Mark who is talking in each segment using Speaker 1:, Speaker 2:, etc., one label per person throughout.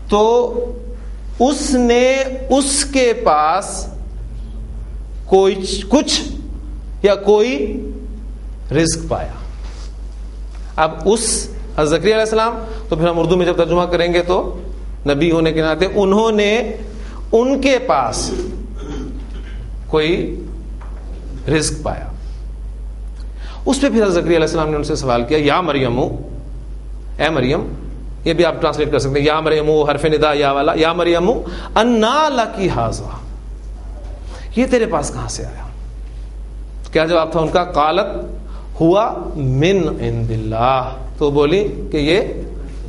Speaker 1: تو اس نے اس کے پاس کوئی کچھ یا کوئی رزق پایا. اب اس زکریا علیہ السلام، تو پھر ہم اردو میں جب ترجمہ کریں گے تو نبی ہونے کے ناطے انہوں نے ان کے پاس کوئی رزق پایا. اس پہ پھر زکریا علیہ السلام نے ان سے سوال کیا، یا مریم، اے مریم، یہ بھی آپ ٹرانسلیٹ کر سکتے ہیں، یا مریم حرف ندا یا والا، یا مریم انا لکی ھذا، یہ تیرے پاس کہاں سے آیا؟ کیا جواب تھا ان کا؟ قالت ہوا من عند اللہ، تو بولی کہ یہ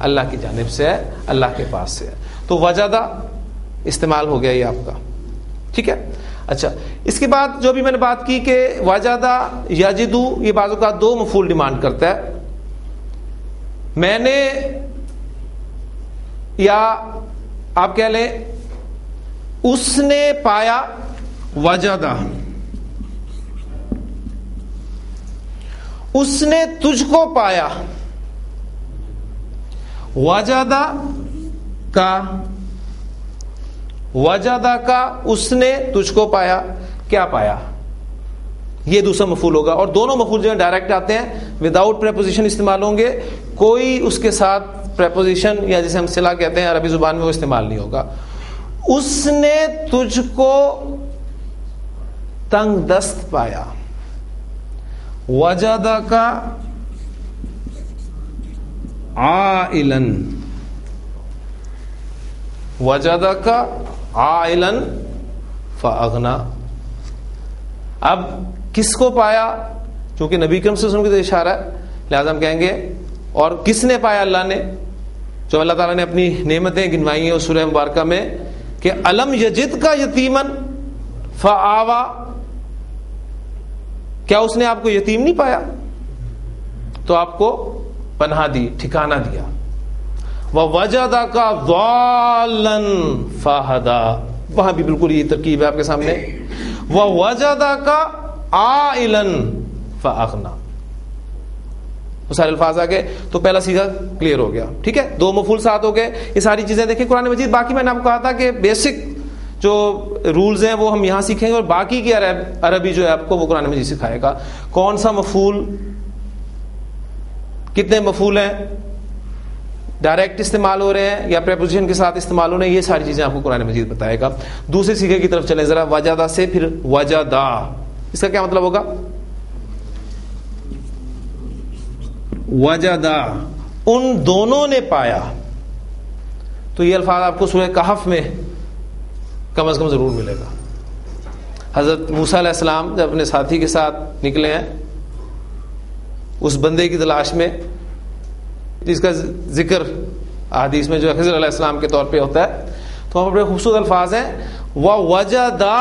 Speaker 1: اللہ کی جانب سے ہے، اللہ کے پاس سے ہے. تو وجدہ استعمال ہو گیا یہ آپ کا، ٹھیک ہے. اچھا، اس کے بعد جو بھی میں نے بات کی کہ وجدہ یجدو، یہ بعض اوقات دو مفعول ڈیمانڈ کرتا ہے. میں نے، یا آپ کہہ لیں اس نے پایا، وجدہ، اس نے تجھ کو پایا. وجدہ کا اس نے تجھ کو پایا، کیا پایا؟ یہ دوسرا مفعول ہوگا. اور دونوں مفعول جو ہیں ڈائریکٹ آتے ہیں، وداؤٹ پریپوزیشن استعمال ہوں گے، کوئی اس کے ساتھ پریپوزیشن یا جسے ہم صلہ کہتے ہیں عربی زبان میں وہ استعمال نہیں ہوگا. اس نے تجھ کو تنگ دست پایا. وجدہ کا عائلن، وجدہ کا عائلن فاغنا. اب کس کو پایا؟ چونکہ نبی کریم صلی اللہ علیہ وسلم کی تو اشارہ ہے، لہذا ہم کہیں گے اور کس نے پایا؟ اللہ نے. جو اللہ تعالیٰ نے اپنی نعمتیں گنوائی ہیں اس سورہ مبارکہ میں کہ الم یجد کا یتیمن فآوا، کیا اس نے آپ کو یتیم نہیں پایا تو آپ کو پناہ دی، ٹھکانہ دیا. وَوَجَدَكَ ضَالًّا فَهَدَىٰ، وہاں بھی بالکل یہ ترکیب ہے آپ کے سامنے. وَوَجَدَكَ عَائِلًا فَأَغْنَىٰ، وہ سارے الفاظ آگے. تو پہلا صیغہ کلیئر ہو گیا، ٹھیک ہے. دو مفعول ساتھ ہو گئے. یہ ساری چیزیں دیکھیں قرآن مجید. باقی میں نے آپ کو کہا تھا کہ بیسک جو رولز ہیں وہ ہم یہاں سیکھیں گے، اور باقی کی عربی جو ہے آپ کو وہ قرآن مجید سکھائے گا. کون سا مفعول، کتنے مفعول ہیں، ڈائریکٹ استعمال ہو رہے ہیں یا پریپوزیشن کے ساتھ استعمال ہو رہے ہیں، یہ ساری چیزیں آپ کو قرآن مجید بتائے گا. دوسرے صیغے کی طرف چلیں ذرا. وجدہ سے پھر وجدہ، اس کا کیا مطلب ہوگا؟ وجدہ، ان دونوں نے پایا. تو یہ الفاظ آپ کو سورہ کہف میں کم از کم ضرور ملے گا. حضرت موسیٰ علیہ السلام جب اپنے ساتھی کے ساتھ نکلے ہیں اس بندے کی تلاش میں جس کا ذکر احادیث میں جو خضر علیہ السلام کے طور پہ ہوتا ہے، تو وہاں پر بڑے خوبصورت الفاظ ہیں. وَوَجَدَا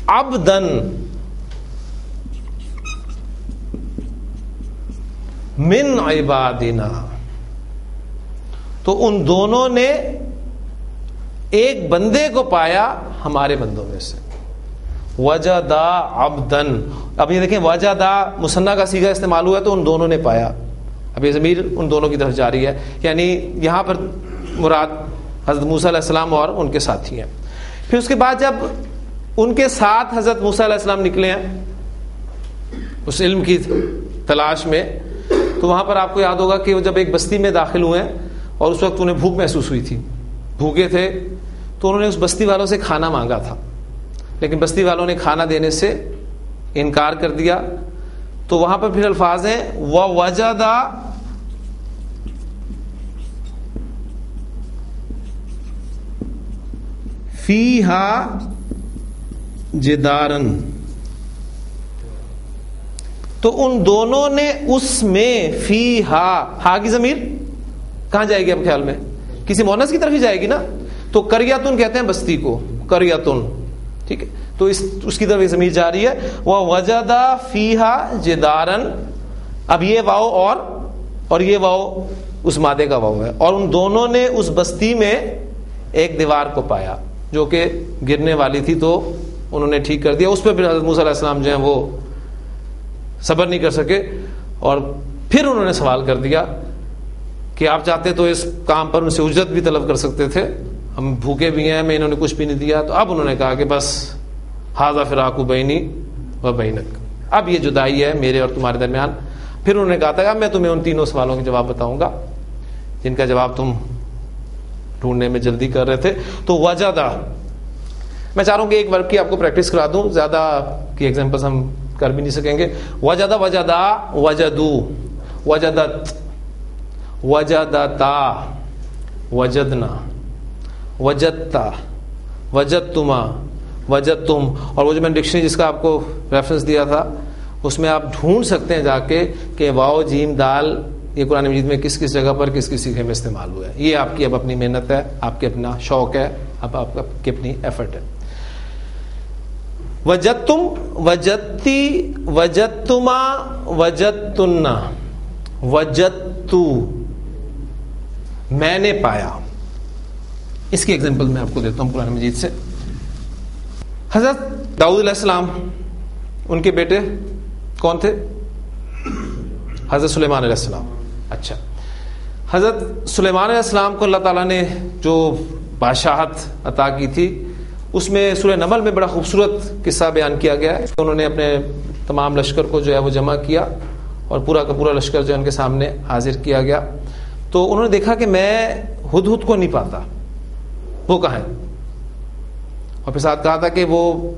Speaker 1: عَبْدًا مِنْ عِبَادِنَا، تو ان دونوں نے ایک بندے کو پایا ہمارے بندوں میں سے. وجدا عبدن، اب یہ دیکھیں وجدا مثنیٰ کا صیغہ استعمال ہوا ہے تو ان دونوں نے پایا. اب یہ ضمیر ان دونوں کی طرف جاری ہے، یعنی یہاں پر مراد حضرت موسیٰ علیہ السلام اور ان کے ساتھی ہیں. پھر اس کے بعد جب ان کے ساتھ حضرت موسیٰ علیہ السلام نکلے ہیں اس علم کی تلاش میں، تو وہاں پر آپ کو یاد ہوگا کہ وہ جب ایک بستی میں داخل ہوئے اور اس وقت انہیں بھوک محسوس ہوئی تھی، بھوکے تھے، تو انہوں نے اس بستی والوں سے کھانا مانگا تھا، لیکن بستی والوں نے کھانا دینے سے انکار کر دیا. تو وہاں پر پھر الفاظ ہیں وَوَجَدَا فِيهَا جِدَارًا، تو ان دونوں نے اس میں، فیہا، ہا کی ضمیر کہاں جائے گی اب خیال میں؟ کسی مونس کی طرف ہی جائے گی نا. تو قریۃن کہتے ہیں بستی کو، قریۃن، ٹھیک ہے. تو اس کی طرف یہ ضمیر جاری ہے. وَوَجَدَا فِيهَا جِدَارًا، اب یہ واو اور یہ واو اس مادے کا واو ہے، اور ان دونوں نے اس بستی میں ایک دیوار کو پایا جو کہ گرنے والی تھی، تو انہوں نے ٹھیک کر دیا. اس پہ پھر حضرت موسیٰ علیہ السلام جو ہیں وہ صبر نہیں کر سکے اور پھر انہوں نے سوال کر دیا کہ آپ چاہتے تو اس کام پر ان سے اجرت بھی طلب کر سکتے تھے, ہم بھوکے بھی ہیں, میں انہوں نے کچھ بھی نہیں دیا. تو اب انہوں نے کہا کہ بس ھذا فراق بینی و بینک, اب یہ جدائی ہے میرے اور تمہارے درمیان. پھر انہوں نے کہا تھا اب میں تمہیں ان تینوں سوالوں کے جواب بتاؤں گا جن کا جواب تم ڈھونڈنے میں جلدی کر رہے تھے. تو وجدہ, میں چاہ رہا ہوں کہ ایک ورب کی آپ کو پریکٹس کرا دوں, زیادہ کی ایگزامپلس ہم کر بھی نہیں سکیں گے. وجدہ, وجدا, وجدو, وجدت, وجدتا, وجدنا, وجدتا, وجدتما, وجدتم. اور وہ جو میں نے ڈکشنری جس کا آپ کو ریفرنس دیا تھا اس میں آپ ڈھونڈ سکتے ہیں جا کے کہ واو جیم دال یہ قرآن مجید میں کس کس جگہ پر کس کس صیغے میں استعمال ہوا ہے. یہ آپ کی اب اپنی محنت ہے, آپ کے اپنا شوق ہے, اب آپ کی اپنی ایفرٹ ہے. وجدتم, وجدتی, وجدتما, وجدتن, وجدتو, میں نے پایا. اس کی ایگزامپل میں آپ کو دیتا ہوں قرآن مجید سے. حضرت داؤد علیہ السلام, ان کے بیٹے کون تھے؟ حضرت سلیمان علیہ السلام. اچھا, حضرت سلیمان علیہ السلام کو اللہ تعالیٰ نے جو بادشاہت عطا کی تھی اس میں سورہ نمل میں بڑا خوبصورت قصہ بیان کیا گیا ہے. انہوں نے اپنے تمام لشکر کو جو ہے وہ جمع کیا اور پورا کا پورا لشکر جو ان کے سامنے حاضر کیا گیا. تو انہوں نے دیکھا کہ میں ہدہد کو نہیں پاتا, وہ کہاں ہے, اور پھر ساتھ کہا تھا کہ وہ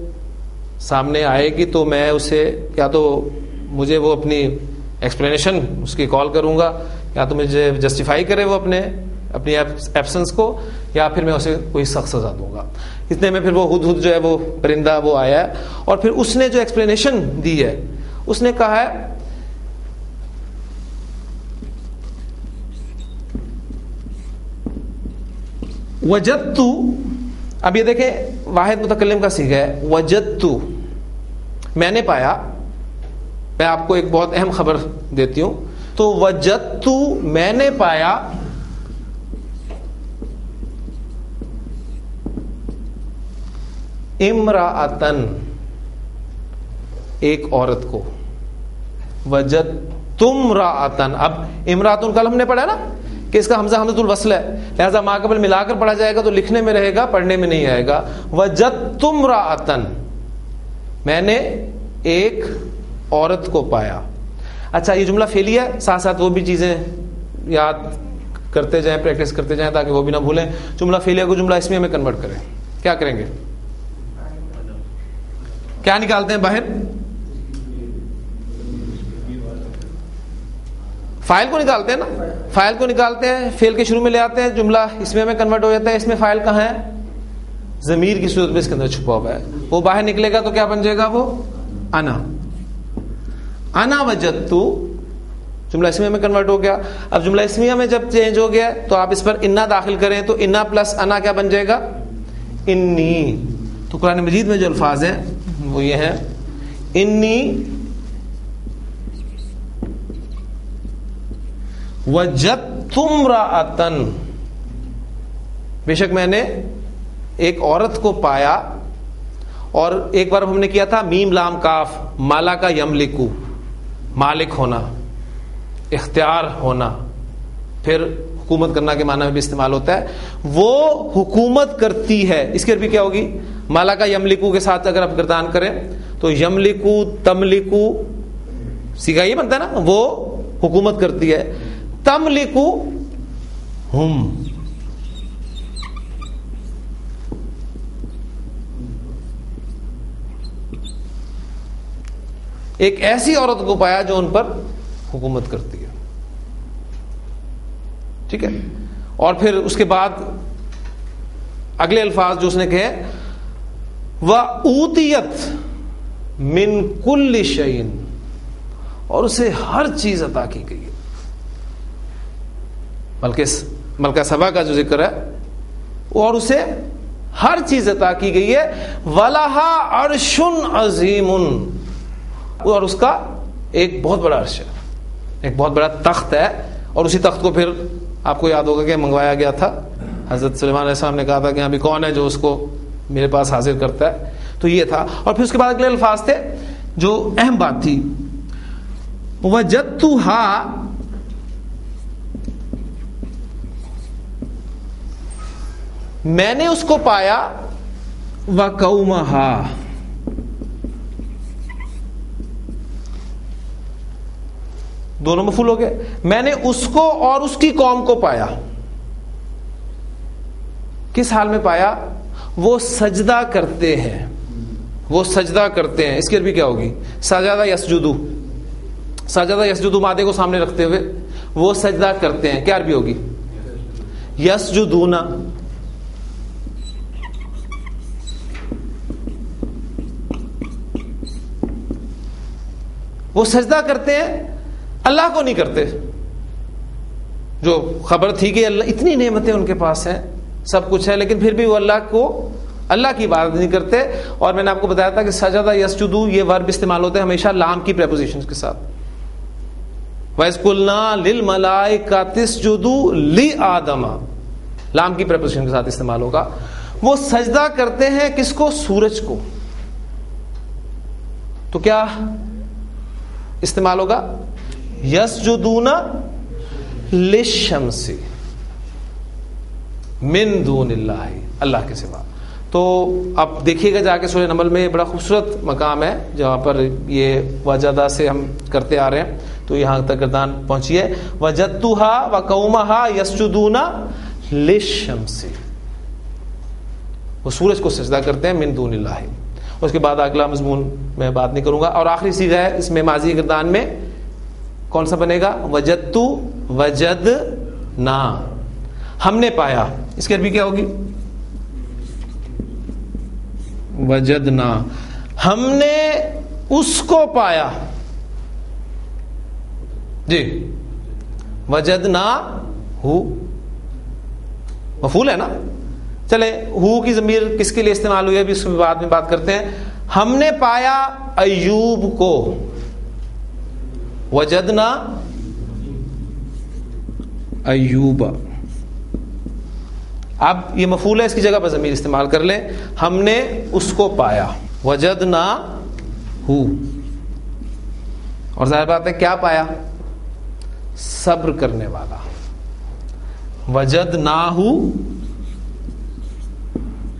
Speaker 1: سامنے آئے گی تو میں اسے یا تو مجھے وہ اپنی ایکسپلینیشن اس کی کال کروں گا, یا تو مجھے جسٹیفائی کرے وہ اپنی ایبسنس کو, یا پھر میں اسے کوئی سخت سزا دوں گا. اتنے میں پھر وہ ہدہد جو ہے وہ پرندہ وہ آیا ہے, اور پھر اس نے جو ایکسپلینیشن دی ہے اس نے کہا ہے وجدتو. اب یہ دیکھیں واحد متکلم کا صیغہ ہے وجدتو, میں نے پایا. میں آپ کو ایک بہت اہم خبر دیتی ہوں. تو وجدتو, میں نے پایا, امرأتن, ایک عورت کو. وجدتم رأتن, اب امرأتن کل ہم نے پڑھا نا کہ اس کا حمزہ حمزۃ الوصل ہے, لہذا ما قبل ملا کر پڑھا جائے گا تو لکھنے میں رہے گا, پڑھنے میں نہیں آئے گا. وجدتم رأتن, میں نے ایک عورت کو پایا. اچھا, یہ جملہ فعلی ہے, ساتھ ساتھ وہ بھی چیزیں یاد کرتے جائیں, پریکٹس کرتے جائیں تاکہ وہ بھی نہ بھولیں. جملہ فعلیہ کو جملہ اسمیہ میں کنورٹ کریں. کیا کریں گے, کیا نکالتے ہیں باہر؟ فائل کو نکالتے ہیں نا, فائل کو نکالتے ہیں, فعل کے شروع میں لے آتے ہیں, جملہ اسمیہ میں کنورٹ ہو جاتا ہے. اس میں فائل کہاں ہے؟ ضمیر کی صورت میں اس کے اندر چھپا ہوا ہے. وہ باہر نکلے گا تو کیا بن جائے گا؟ وہ انا. انا وجدتو جملہ اسمیہ میں کنورٹ ہو گیا. اب جملہ اسمیہ میں جب چینج ہو گیا تو آپ اس پر انا داخل کریں تو انا پلس انا کیا بن جائے گا؟ انی. تو قرآن مجید میں جو الفاظ ہیں وہ یہ ہیں انی وجدتم امرأتن, بے شک میں نے ایک عورت کو پایا. اور ایک بار ہم نے کیا تھا میم لام کاف, مالا کا یملکو, مالک ہونا, اختیار ہونا, پھر حکومت کرنا کے معنی میں بھی استعمال ہوتا ہے. وہ حکومت کرتی ہے, اس کی عربی کیا ہوگی؟ مالا کا یملکو کے ساتھ اگر آپ گردان کریں تو یملکو تملکو سیکھا یہ بنتا ہے نا, وہ حکومت کرتی ہے. تملکو ہم, ایک ایسی عورت کو پایا جو ان پر حکومت کرتی ہے. ٹھیک ہے. اور پھر اس کے بعد اگلے الفاظ جو اس نے کہے وَأُوتِيَتْ مِن كُلِّ شَيْءٍ, اور اسے ہر چیز عطا کی گئی ہے. بلکہ ملکہ سبا کا جو ذکر ہے اور اسے ہر چیز عطا کی گئی ہے. وَلَهَا عَرْشٌ عَظِيمٌ, اور اس کا ایک بہت بڑا عرش ہے, ایک بہت بڑا تخت ہے. اور اسی تخت کو پھر آپ کو یاد ہوگا کہ منگوایا گیا تھا. حضرت سلیمان علیہ السلام نے کہا تھا کہ ابھی کون ہے جو اس کو میرے پاس حاضر کرتا ہے. تو یہ تھا. اور پھر اس کے بعد اگلے الفاظ تھے جو اہم بات تھی وجدتها میں نے اس کو پایا وقومہا، دونوں مفعول ہو گئے. میں نے اس کو اور اس کی قوم کو پایا. کس حال میں پایا؟ وہ سجدہ کرتے ہیں، وہ سجدہ کرتے ہیں. اس کی عربی کیا ہوگی؟ سجدہ یسجدو. سجدہ یسجدو مادے کو سامنے رکھتے ہوئے وہ سجدہ کرتے ہیں. کیا عربی ہوگی؟ یسجدون. وہ سجدہ کرتے ہیں، اللہ کو نہیں کرتے. جو خبر تھی کہ اللہ اتنی نعمتیں ان کے پاس ہیں، سب کچھ ہے، لیکن پھر بھی وہ اللہ کو، اللہ کی عبادت نہیں کرتے. اور میں نے آپ کو بتایا تھا کہ سجدہ یسجدو یہ ورب استعمال ہوتے ہیں ہمیشہ لام کی پریپوزیشنز کے ساتھ. وَإِذْ قُلْنَا لِلْمَلَائِكَةِ اسْجُدُوا لِآدَمَ، لام کی پریپوزیشن کے ساتھ استعمال ہوگا. وہ سجدہ کرتے ہیں کس کو؟ سورج کو. تو کیا استعمال ہوگا؟ یسجدون للشمس من دون اللہ، اللہ کے سوا. تو اب دیکھیے گا جا کے سورہ نمل میں بڑا خوبصورت مقام ہے جہاں پر یہ وجدہ سے ہم کرتے آ رہے ہیں. تو یہاں تک گردان پہنچی ہے. وجدتها وقومها يسجدون للشمس، وہ سورج کو سجدہ کرتے ہیں من دون اللہ. اس کے بعد اگلا مضمون میں بات نہیں کروں گا. اور آخری صیغہ ہے اس میں ماضی گردان میں کون سا بنے گا؟ وجدتو وجدنا، ہم نے پایا. اس کی عربی کیا ہوگی؟ وجدنا، ہم نے اس کو پایا. جی وجدنا ہو مفعول ہے نا. چلے ہو کی ضمیر کس کے لیے استعمال ہوئی ہے ابھی اس کے بعد میں بات کرتے ہیں. ہم نے پایا ایوب کو. وجدنا ایوب، اب یہ مفعول ہے، اس کی جگہ پر ضمیر استعمال کر لیں. ہم نے اس کو پایا، وجدنا ہو. اور ظاہر بات ہے کیا پایا؟ صبر کرنے والا. وجدناہ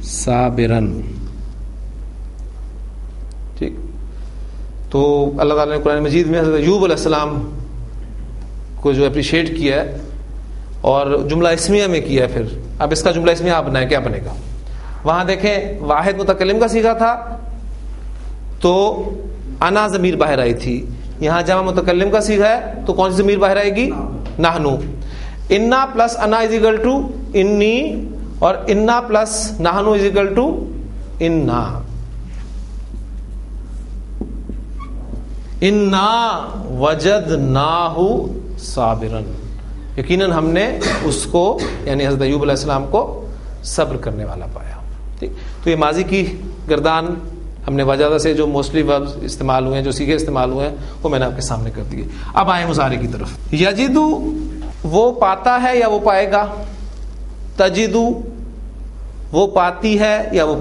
Speaker 1: صابرن. ٹھیک. تو اللہ تعالیٰ نے قرآن مجید میں حضرت ایوب علیہ السلام کو جو اپریشیٹ کیا ہے اور جملہ اسمیہ میں کیا ہے. پھر اب اس کا جملہ اسمیہ آپ بنائیں، کیا بنے گا؟ وہاں دیکھیں واحد متکلم کا صیغہ تھا تو انا ضمیر باہر آئی تھی. یہاں جمع متکلم کا صیغہ ہے تو کون سی ضمیر باہر آئے گی؟ نحنو. انا پلس انا از اکول ٹو انی، اور انا پلس نحنو از اکول ٹو انا. انا وجدناہ صابرن، یقیناً ہم نے اس کو یعنی حضرت ایوب علیہ السلام کو صبر کرنے والا پایا. ٹھیک. تو یہ ماضی کی گردان ہم نے وجدہ سے جو موسٹلی وربز استعمال ہوئے ہیں، جو صیغے استعمال ہوئے ہیں، وہ میں نے آپ کے سامنے کر دیے. اب آئیں مضارع کی طرف. یجدو وہ پاتا ہے یا وہ پائے گا. تجدو وہ پاتی ہے یا وہ